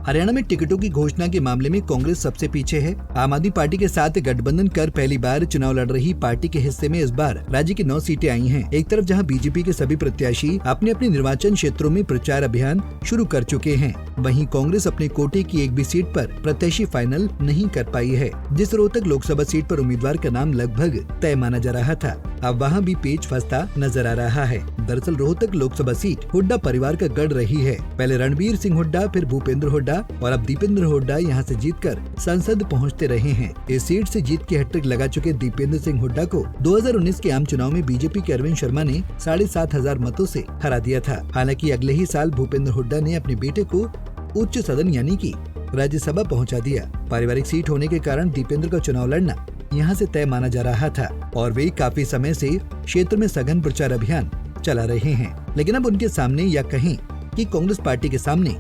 हरियाणा में टिकटों की घोषणा के मामले में कांग्रेस सबसे पीछे है। आम आदमी पार्टी के साथ गठबंधन कर पहली बार चुनाव लड़ रही पार्टी के हिस्से में इस बार राज्य की 9 सीटें आई हैं। एक तरफ जहां बीजेपी के सभी प्रत्याशी अपने अपने निर्वाचन क्षेत्रों में प्रचार अभियान शुरू कर चुके हैं, वहीं कांग्रेस अपने कोटे की एक भी सीट पर प्रत्याशी फाइनल नहीं कर पाई है। जिस रोहतक लोकसभा सीट पर उम्मीदवार का नाम लगभग तय माना जा रहा था, अब वहां भी पेच फंसता नजर आ रहा है। दरअसल रोहतक लोकसभा सीट हुड्डा परिवार का गढ़ रही है। पहले रणबीर सिंह हुड्डा, फिर भूपेंद्र हुड्डा और अब दीपेंद्र हुड्डा यहां से जीतकर संसद पहुंचते रहे हैं। इस सीट से जीत की हैट्रिक लगा चुके दीपेंद्र सिंह हुड्डा को 2019 के आम चुनाव में बीजेपी के अरविंद शर्मा ने 7,500 मतों से हरा दिया था। हालांकि अगले ही साल भूपेंद्र हुड्डा ने अपने बेटे को उच्च सदन यानी कि राज्यसभा पहुंचा दिया। पारिवारिक सीट होने के कारण दीपेंद्र का चुनाव लड़ना यहां से तय माना जा रहा था और वे काफी समय से क्षेत्र में सघन प्रचार अभियान चला रहे हैं। लेकिन अब उनके सामने या कहें कि कांग्रेस पार्टी के सामने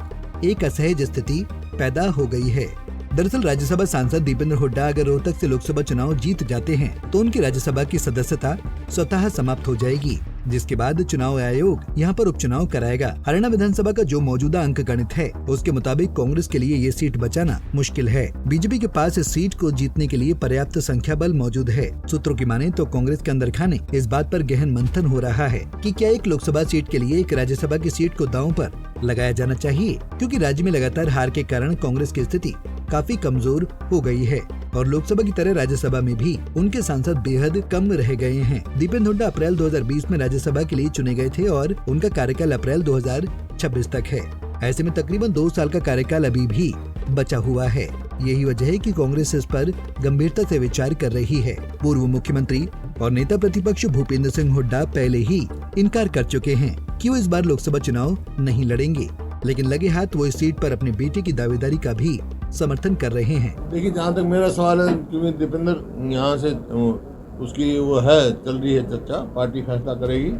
एक असहज स्थिति पैदा हो गई है। दरअसल राज्यसभा सांसद दीपेंद्र हुड्डा अगर रोहतक से लोकसभा चुनाव जीत जाते हैं तो उनकी राज्यसभा की सदस्यता स्वतः समाप्त हो जाएगी, जिसके बाद चुनाव आयोग यहां पर उपचुनाव कराएगा। हरियाणा विधानसभा का जो मौजूदा अंक गणित है उसके मुताबिक कांग्रेस के लिए ये सीट बचाना मुश्किल है। बीजेपी के पास इस सीट को जीतने के लिए पर्याप्त संख्या बल मौजूद है। सूत्रों की माने तो कांग्रेस के अंदर खाने इस बात पर गहन मंथन हो रहा है कि क्या एक लोकसभा सीट के लिए एक राज्यसभा की सीट को दांव पर लगाया जाना चाहिए, क्योंकि राज्य में लगातार हार के कारण कांग्रेस की स्थिति काफी कमजोर हो गई है और लोकसभा की तरह राज्यसभा में भी उनके सांसद बेहद कम रह गए हैं। दीपेंद्र हुड्डा अप्रैल 2020 में राज्यसभा के लिए चुने गए थे और उनका कार्यकाल अप्रैल 2026 तक है। ऐसे में तकरीबन 2 साल का कार्यकाल अभी भी बचा हुआ है। यही वजह है कि कांग्रेस इस पर गंभीरता से विचार कर रही है। पूर्व मुख्यमंत्री और नेता प्रतिपक्ष भूपेंद्र सिंह हुड्डा पहले ही इनकार कर चुके हैं कि वो इस बार लोकसभा चुनाव नहीं लड़ेंगे, लेकिन लगे हाथ वो इस सीट पर अपने बेटे की दावेदारी का भी समर्थन कर रहे हैं। देखिए, जहाँ तक मेरा सवाल है, क्योंकि दीपेंद्र यहाँ से उसकी वो है चल रही है चर्चा, पार्टी फैसला करेगी।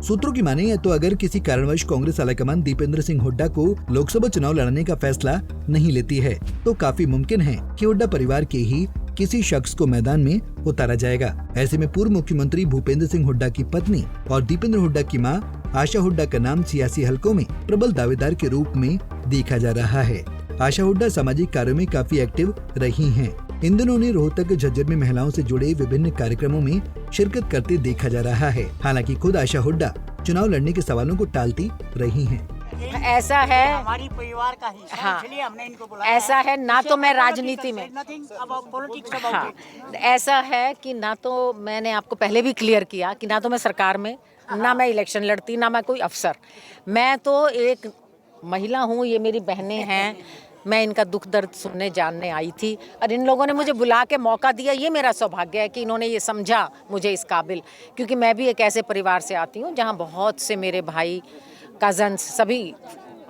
सूत्रों की माने तो अगर किसी कारणवश कांग्रेस हाईकमान दीपेंद्र सिंह हुड्डा को लोकसभा चुनाव लड़ने का फैसला नहीं लेती है तो काफी मुमकिन है कि हुड्डा परिवार के ही किसी शख्स को मैदान में उतारा जाएगा। ऐसे में पूर्व मुख्यमंत्री भूपेंद्र सिंह हुड्डा की पत्नी और दीपेंद्र हुड्डा की मां आशा हुड्डा का नाम सियासी हलकों में प्रबल दावेदार के रूप में देखा जा रहा है। आशा हुड्डा सामाजिक कार्यों में काफी एक्टिव रही हैं। इन दिनों ने रोहतक झज्जर में महिलाओं से जुड़े विभिन्न कार्यक्रमों में शिरकत करते देखा जा रहा है। हालांकि खुद आशा हुड्डा चुनाव लड़ने के सवालों को टालती रही हैं। ऐसा है, हमारी परिवार का हिस्सा, हाँ, इसलिए हमने इनको बुलाया। ऐसा है ना तो मैं राजनीति में, हाँ, ऐसा है कि ना तो मैंने आपको पहले भी क्लियर किया कि ना तो मैं सरकार में, ना मैं इलेक्शन लड़ती, ना मैं कोई अफसर। मैं तो एक महिला हूँ, ये मेरी बहनें हैं, मैं इनका दुख दर्द सुनने जानने आई थी और इन लोगों ने मुझे बुला के मौका दिया। ये मेरा सौभाग्य है कि इन्होंने ये समझा मुझे इस काबिल, क्योंकि मैं भी एक ऐसे परिवार से आती हूँ जहाँ बहुत से मेरे भाई कजन्स सभी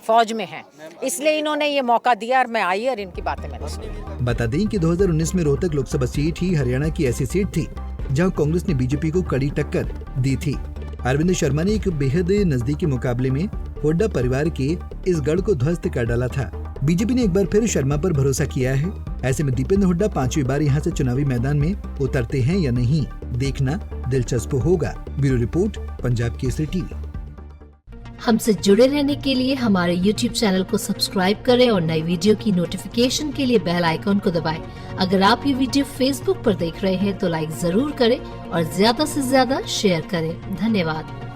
फौज में हैं, इसलिए इन्होंने ये मौका दिया और मैं आई और इनकी बातें मैंने सुनी। बता दें कि 2019 में रोहतक लोकसभा सीट ही हरियाणा की ऐसी सीट थी जहां कांग्रेस ने बीजेपी को कड़ी टक्कर दी थी। अरविंद शर्मा ने एक बेहद नजदीकी मुकाबले में हुड्डा परिवार के इस गढ़ को ध्वस्त कर डाला था। बीजेपी ने एक बार फिर शर्मा पर भरोसा किया है। ऐसे में दीपेंद्र हुड्डा 5वीं बार यहां से चुनावी मैदान में उतरते हैं या नहीं, देखना दिलचस्प होगा। Bureau report, Punjab Kesari TV. हमसे जुड़े रहने के लिए हमारे YouTube चैनल को सब्सक्राइब करें और नई वीडियो की नोटिफिकेशन के लिए बेल आइकॉन को दबाएं। अगर आप ये वीडियो Facebook पर देख रहे हैं तो लाइक जरूर करें और ज्यादा से ज्यादा शेयर करें। धन्यवाद।